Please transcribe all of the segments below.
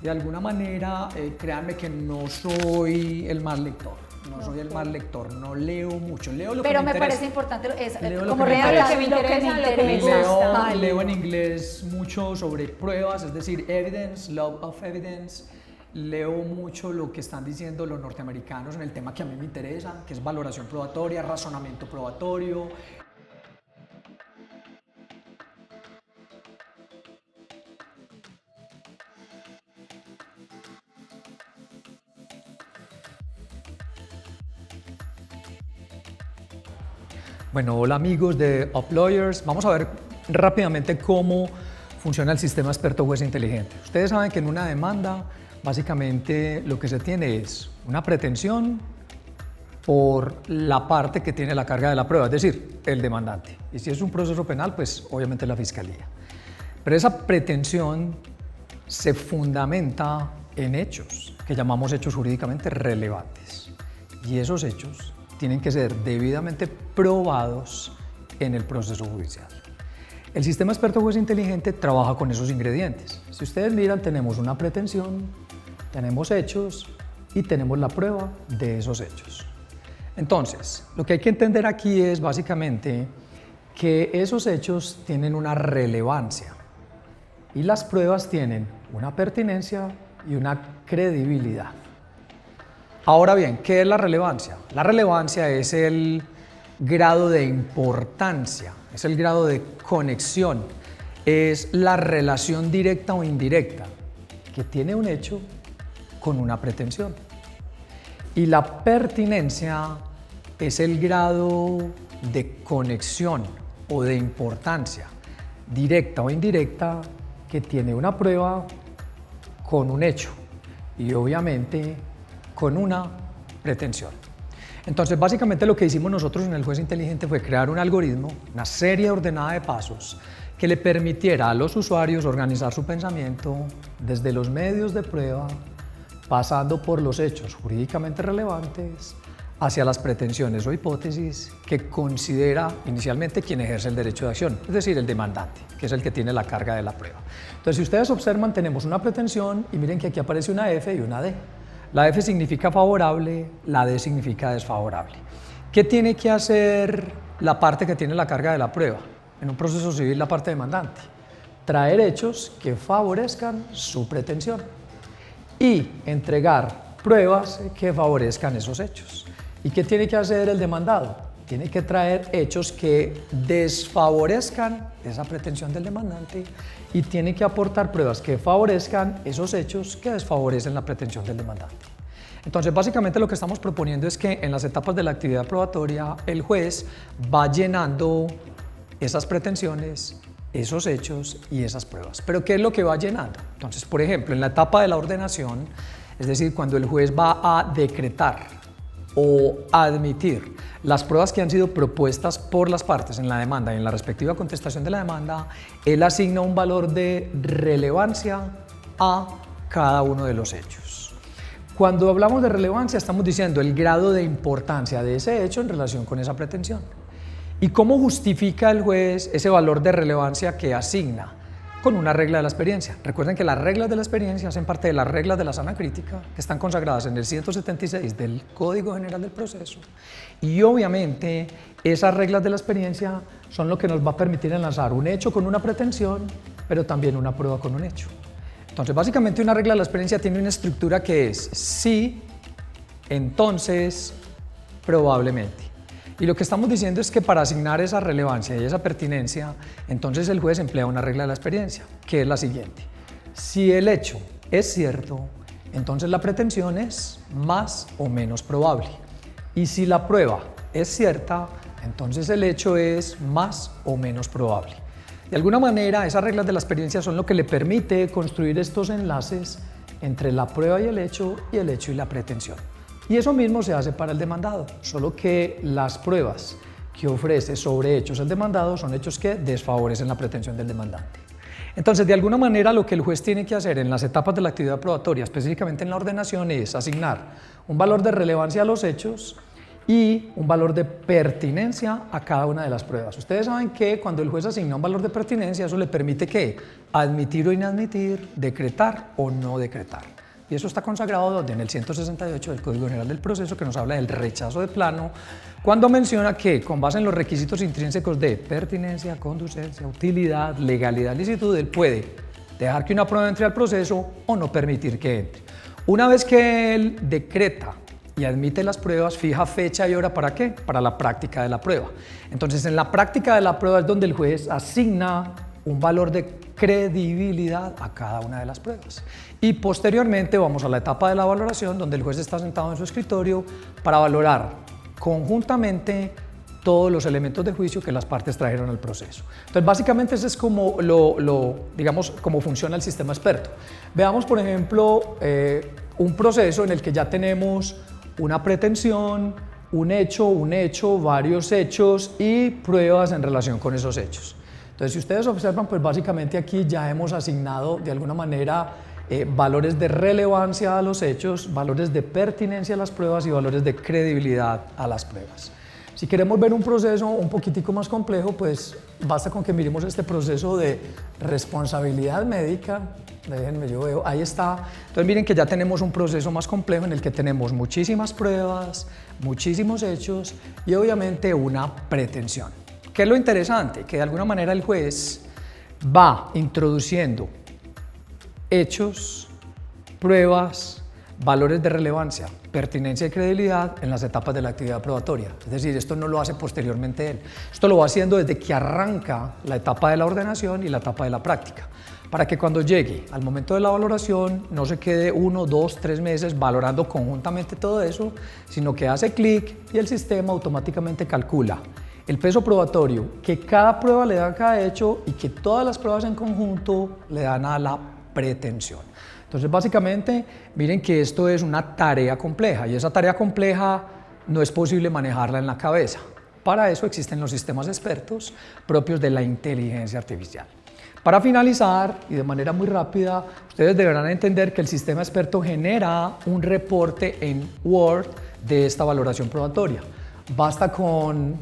De alguna manera, créanme que no soy el más lector. No soy el más lector, no leo mucho. Leo lo que Pero me me interesa. parece importante, Leo lo como que me redactar interesa. lo que me gusta. Leo en inglés mucho sobre pruebas, es decir, evidence, love of evidence. Leo mucho lo que están diciendo los norteamericanos en el tema que a mí me interesa, que es valoración probatoria, razonamiento probatorio. Bueno, hola amigos de UpLawyers. Vamos a ver rápidamente cómo funciona el sistema experto juez inteligente. Ustedes saben que en una demanda, básicamente lo que se tiene es una pretensión por la parte que tiene la carga de la prueba, es decir, el demandante. Y si es un proceso penal, pues obviamente la fiscalía. Pero esa pretensión se fundamenta en hechos que llamamos hechos jurídicamente relevantes. Y esos hechos tienen que ser debidamente probados en el proceso judicial. El sistema experto juez inteligente trabaja con esos ingredientes. Si ustedes miran, tenemos una pretensión, tenemos hechos y tenemos la prueba de esos hechos. Entonces, lo que hay que entender aquí es básicamente que esos hechos tienen una relevancia y las pruebas tienen una pertinencia y una credibilidad. Ahora bien, ¿qué es la relevancia? La relevancia es el grado de importancia, es el grado de conexión, es la relación directa o indirecta que tiene un hecho con una pretensión. Y la pertinencia es el grado de conexión o de importancia, directa o indirecta, que tiene una prueba con un hecho y obviamente con una pretensión. Entonces, básicamente lo que hicimos nosotros en el juez inteligente fue crear un algoritmo, una serie ordenada de pasos que le permitiera a los usuarios organizar su pensamiento desde los medios de prueba, pasando por los hechos jurídicamente relevantes, hacia las pretensiones o hipótesis que considera inicialmente quien ejerce el derecho de acción, es decir, el demandante, que es el que tiene la carga de la prueba. Entonces, si ustedes observan, tenemos una pretensión y miren que aquí aparece una F y una D. La F significa favorable, la D significa desfavorable. ¿Qué tiene que hacer la parte que tiene la carga de la prueba? En un proceso civil, la parte demandante. Traer hechos que favorezcan su pretensión y entregar pruebas que favorezcan esos hechos. ¿Y qué tiene que hacer el demandado? Tiene que traer hechos que desfavorezcan esa pretensión del demandante y tiene que aportar pruebas que favorezcan esos hechos que desfavorecen la pretensión del demandante. Entonces, básicamente lo que estamos proponiendo es que en las etapas de la actividad probatoria el juez va llenando esas pretensiones, esos hechos y esas pruebas. ¿Pero qué es lo que va llenando? Entonces, por ejemplo, en la etapa de la ordenación, es decir, cuando el juez va a decretar o admitir las pruebas que han sido propuestas por las partes en la demanda y en la respectiva contestación de la demanda, él asigna un valor de relevancia a cada uno de los hechos. Cuando hablamos de relevancia, estamos diciendo el grado de importancia de ese hecho en relación con esa pretensión. ¿Y cómo justifica el juez ese valor de relevancia que asigna? Con una regla de la experiencia. Recuerden que las reglas de la experiencia hacen parte de las reglas de la sana crítica, que están consagradas en el 176 del Código General del Proceso. Y obviamente esas reglas de la experiencia son lo que nos va a permitir enlazar un hecho con una pretensión, pero también una prueba con un hecho. Entonces, básicamente una regla de la experiencia tiene una estructura que es sí, entonces, probablemente. Y lo que estamos diciendo es que para asignar esa relevancia y esa pertinencia, entonces el juez emplea una regla de la experiencia, que es la siguiente. Si el hecho es cierto, entonces la pretensión es más o menos probable. Y si la prueba es cierta, entonces el hecho es más o menos probable. De alguna manera, esas reglas de la experiencia son lo que le permite construir estos enlaces entre la prueba y el hecho y la pretensión. Y eso mismo se hace para el demandado, solo que las pruebas que ofrece sobre hechos el demandado son hechos que desfavorecen la pretensión del demandante. Entonces, de alguna manera, lo que el juez tiene que hacer en las etapas de la actividad probatoria, específicamente en la ordenación, es asignar un valor de relevancia a los hechos y un valor de pertinencia a cada una de las pruebas. Ustedes saben que cuando el juez asigna un valor de pertinencia, eso le permite ¿qué? Admitir o inadmitir, decretar o no decretar. Y eso está consagrado en el 168 del Código General del Proceso, que nos habla del rechazo de plano, cuando menciona que con base en los requisitos intrínsecos de pertinencia, conducencia, utilidad, legalidad, licitud, él puede dejar que una prueba entre al proceso o no permitir que entre. Una vez que él decreta y admite las pruebas, fija fecha y hora ¿para qué? Para la práctica de la prueba. Entonces, en la práctica de la prueba es donde el juez asigna un valor de credibilidad a cada una de las pruebas. Y posteriormente vamos a la etapa de la valoración, donde el juez está sentado en su escritorio para valorar conjuntamente todos los elementos de juicio que las partes trajeron al proceso. Entonces, básicamente ese es como digamos, cómo funciona el sistema experto. Veamos, por ejemplo, un proceso en el que ya tenemos una pretensión, un hecho, varios hechos y pruebas en relación con esos hechos. Entonces, si ustedes observan, pues básicamente aquí ya hemos asignado de alguna manera valores de relevancia a los hechos, valores de pertinencia a las pruebas y valores de credibilidad a las pruebas. Si queremos ver un proceso un poquitico más complejo, pues basta con que miremos este proceso de responsabilidad médica. Déjenme, yo veo, ahí está. Entonces miren que ya tenemos un proceso más complejo en el que tenemos muchísimas pruebas, muchísimos hechos y obviamente una pretensión. ¿Qué es lo interesante? Que de alguna manera el juez va introduciendo hechos, pruebas, valores de relevancia, pertinencia y credibilidad en las etapas de la actividad probatoria. Es decir, esto no lo hace posteriormente él. Esto lo va haciendo desde que arranca la etapa de la ordenación y la etapa de la práctica, para que cuando llegue al momento de la valoración no se quede 1, 2, 3 meses valorando conjuntamente todo eso, sino que hace clic y el sistema automáticamente calcula el peso probatorio que cada prueba le da a cada hecho y que todas las pruebas en conjunto le dan a la pretensión. Entonces, básicamente, miren que esto es una tarea compleja y esa tarea compleja no es posible manejarla en la cabeza. Para eso existen los sistemas expertos propios de la inteligencia artificial. Para finalizar, y de manera muy rápida, ustedes deberán entender que el sistema experto genera un reporte en Word de esta valoración probatoria. Basta con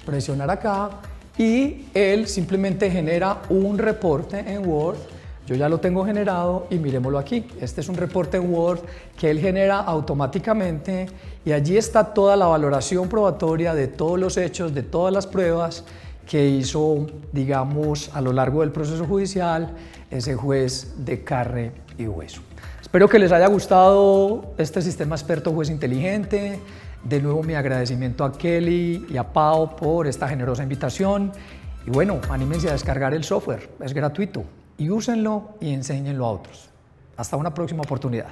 presionar acá y él simplemente genera un reporte en Word. Yo ya lo tengo generado y miremoslo aquí. Este es un reporte en Word que él genera automáticamente y allí está toda la valoración probatoria de todos los hechos, de todas las pruebas que hizo, digamos, a lo largo del proceso judicial ese juez de carne y hueso. Espero que les haya gustado este sistema experto juez inteligente. De nuevo mi agradecimiento a Kelly y a Pau por esta generosa invitación. Y bueno, anímense a descargar el software, es gratuito. Y úsenlo y enséñenlo a otros. Hasta una próxima oportunidad.